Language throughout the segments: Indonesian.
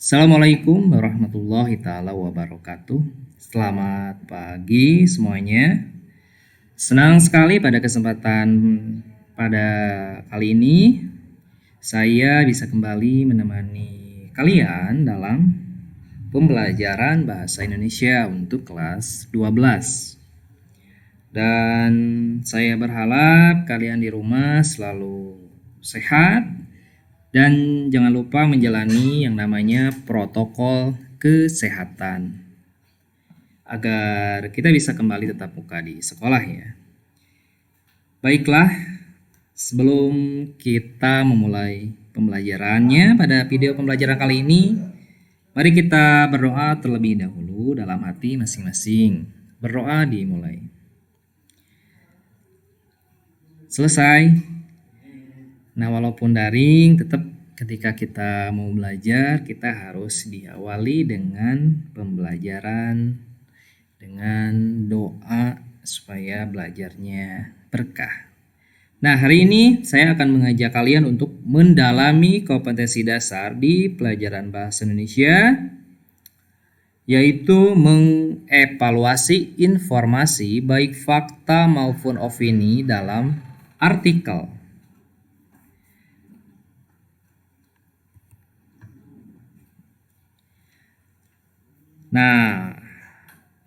Assalamualaikum warahmatullahi taala wabarakatuh. Selamat pagi semuanya. Senang sekali pada kesempatan pada kali ini saya bisa kembali menemani kalian dalam pembelajaran bahasa Indonesia untuk kelas 12. Dan saya berharap kalian di rumah selalu sehat dan jangan lupa menjalani yang namanya protokol kesehatan agar kita bisa kembali tetap muka di sekolah ya. Baiklah, sebelum kita memulai pembelajarannya pada video pembelajaran kali ini, mari kita berdoa terlebih dahulu dalam hati masing-masing. Berdoa dimulai. Selesai. Nah, walaupun daring, tetap ketika kita mau belajar, kita harus diawali dengan pembelajaran, dengan doa supaya belajarnya berkah. Nah, hari ini saya akan mengajak kalian untuk mendalami kompetensi dasar di pelajaran bahasa Indonesia, yaitu mengevaluasi informasi baik fakta maupun opini dalam artikel. Nah,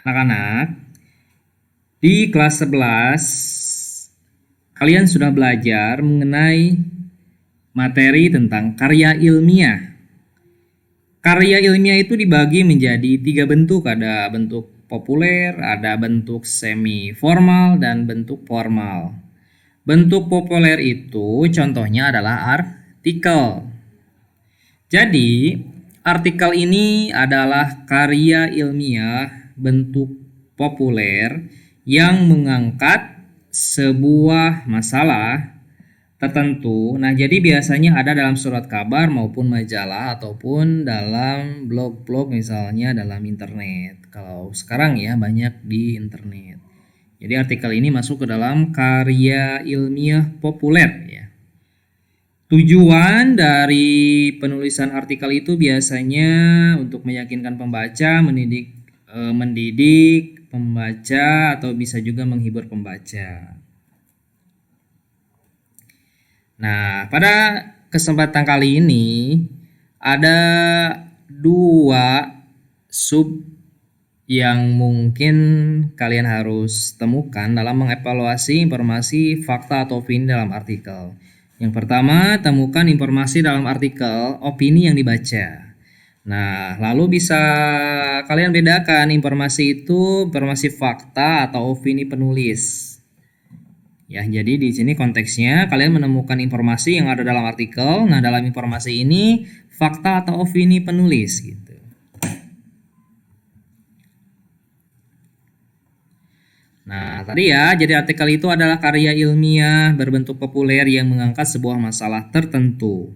anak-anak, di kelas 11 kalian sudah belajar mengenai materi tentang karya ilmiah. Karya ilmiah itu dibagi menjadi 3 bentuk, ada bentuk populer, ada bentuk semi formal, dan bentuk formal. Bentuk populer itu contohnya adalah artikel. Jadi, artikel ini adalah karya ilmiah bentuk populer yang mengangkat sebuah masalah tertentu. Nah, jadi biasanya ada dalam surat kabar maupun majalah ataupun dalam blog-blog, misalnya dalam internet. Kalau sekarang ya banyak di internet. Jadi artikel ini masuk ke dalam karya ilmiah populer ya. Tujuan dari penulisan artikel itu biasanya untuk meyakinkan pembaca, mendidik pembaca, atau bisa juga menghibur pembaca. Nah, pada kesempatan kali ini ada 2 sub yang mungkin kalian harus temukan dalam mengevaluasi informasi, fakta, atau opini dalam artikel. Yang pertama, temukan informasi dalam artikel, opini yang dibaca. Nah, lalu bisa kalian bedakan informasi itu informasi fakta atau opini penulis. Ya, jadi di sini konteksnya kalian menemukan informasi yang ada dalam artikel. Nah, dalam informasi ini fakta atau opini penulis gitu. Nah, tadi ya, jadi artikel itu adalah karya ilmiah berbentuk populer yang mengangkat sebuah masalah tertentu.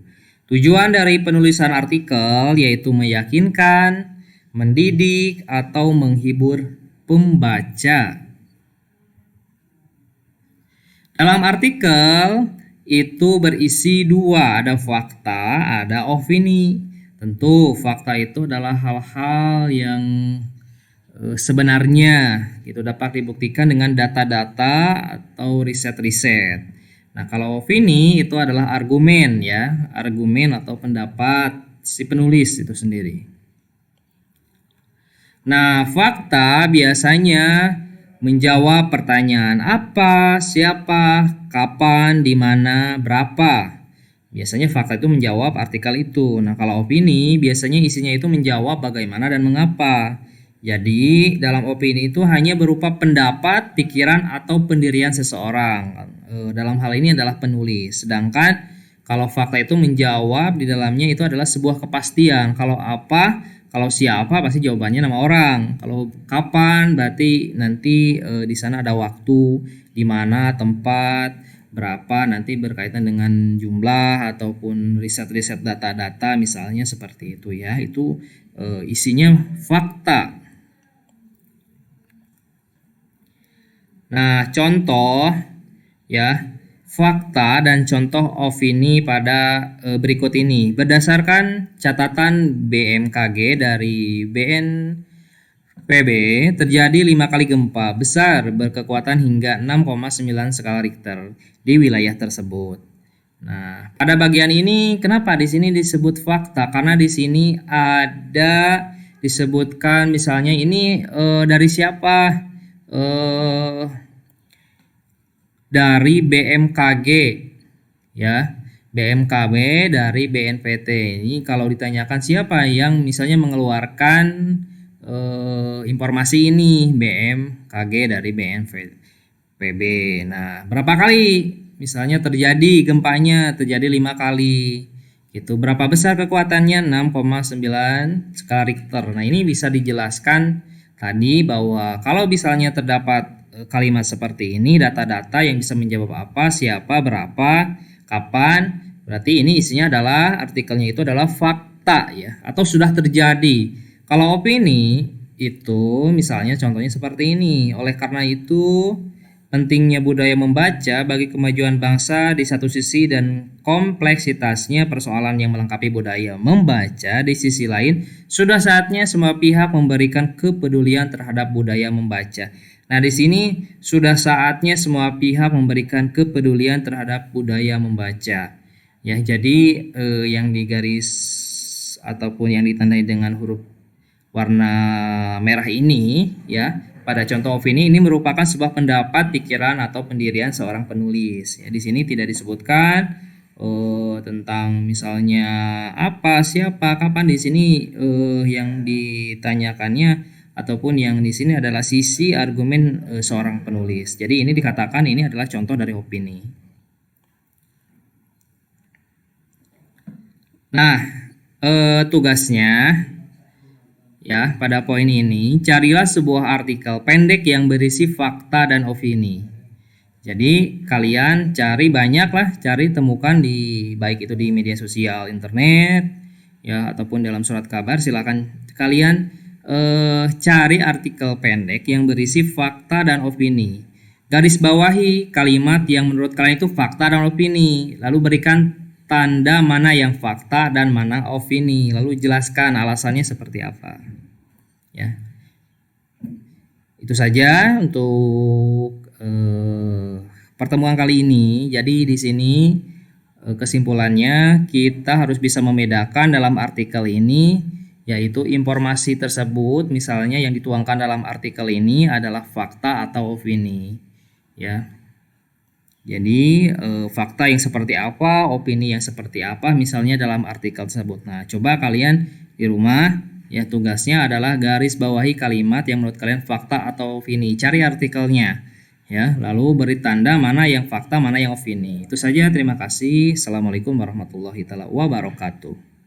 Tujuan dari penulisan artikel yaitu meyakinkan, mendidik, atau menghibur pembaca. Dalam artikel itu berisi 2, ada fakta, ada opini. Tentu fakta itu adalah hal-hal yang sebenarnya itu dapat dibuktikan dengan data-data atau riset-riset. Nah, kalau opini itu adalah argumen ya, argumen atau pendapat si penulis itu sendiri. Nah, fakta biasanya menjawab pertanyaan apa, siapa, kapan, di mana, berapa. Biasanya fakta itu menjawab artikel itu. Nah, kalau opini biasanya isinya itu menjawab bagaimana dan mengapa. Jadi, dalam opini itu hanya berupa pendapat, pikiran, atau pendirian seseorang. Dalam hal ini adalah penulis. Sedangkan kalau fakta itu menjawab di dalamnya itu adalah sebuah kepastian. Kalau apa, kalau siapa pasti jawabannya nama orang. Kalau kapan berarti nanti di sana ada waktu, di mana, tempat, berapa, nanti berkaitan dengan jumlah ataupun riset-riset data-data misalnya seperti itu ya. Itu isinya fakta. Nah, contoh ya, fakta dan contoh opini pada berikut ini. Berdasarkan catatan BMKG dari BNPB, terjadi 5 kali gempa besar berkekuatan hingga 6,9 skala Richter di wilayah tersebut. Nah, pada bagian ini kenapa di sini disebut fakta? Karena di sini ada disebutkan misalnya ini dari siapa? Dari BMKG ya. BMKB dari BNPT. Ini kalau ditanyakan siapa yang misalnya mengeluarkan informasi ini, BMKG dari BNPB. Nah, berapa kali misalnya terjadi gempanya? Terjadi 5 kali. Itu berapa besar kekuatannya? 6,9 skala Richter. Nah, ini bisa dijelaskan tadi bahwa kalau misalnya terdapat kalimat seperti ini, data-data yang bisa menjawab apa, siapa, berapa, kapan, berarti ini isinya adalah artikelnya itu adalah fakta ya, atau sudah terjadi. Kalau opini itu misalnya contohnya seperti ini. Oleh karena itu pentingnya budaya membaca bagi kemajuan bangsa di satu sisi dan kompleksitasnya persoalan yang melengkapi budaya membaca di sisi lain, sudah saatnya semua pihak memberikan kepedulian terhadap budaya membaca. Nah, di sini sudah saatnya semua pihak memberikan kepedulian terhadap budaya membaca. Ya, jadi yang digaris ataupun yang ditandai dengan huruf warna merah ini ya, pada contoh opini ini merupakan sebuah pendapat, pikiran atau pendirian seorang penulis. Ya, di sini tidak disebutkan tentang misalnya apa, siapa, kapan. Di sini yang ditanyakannya ataupun yang di sini adalah sisi argumen seorang penulis. Jadi ini dikatakan ini adalah contoh dari opini. Nah, tugasnya ya, pada poin ini, carilah sebuah artikel pendek yang berisi fakta dan opini. Jadi kalian cari banyak lah, cari temukan di baik itu di media sosial, internet, ya ataupun dalam surat kabar. Silakan kalian cari artikel pendek yang berisi fakta dan opini. Garis bawahi kalimat yang menurut kalian itu fakta dan opini. Lalu berikan tanda mana yang fakta dan mana opini. Lalu jelaskan alasannya seperti apa. Ya, itu saja untuk pertemuan kali ini. Jadi di sini kesimpulannya kita harus bisa membedakan dalam artikel ini, yaitu informasi tersebut misalnya yang dituangkan dalam artikel ini adalah fakta atau opini. Ya, jadi fakta yang seperti apa, opini yang seperti apa misalnya dalam artikel tersebut. Nah, coba kalian di rumah ya, tugasnya adalah garis bawahi kalimat yang menurut kalian fakta atau opini. Cari artikelnya ya, lalu beri tanda mana yang fakta, mana yang opini. Itu saja, terima kasih. Assalamualaikum warahmatullahi wabarakatuh.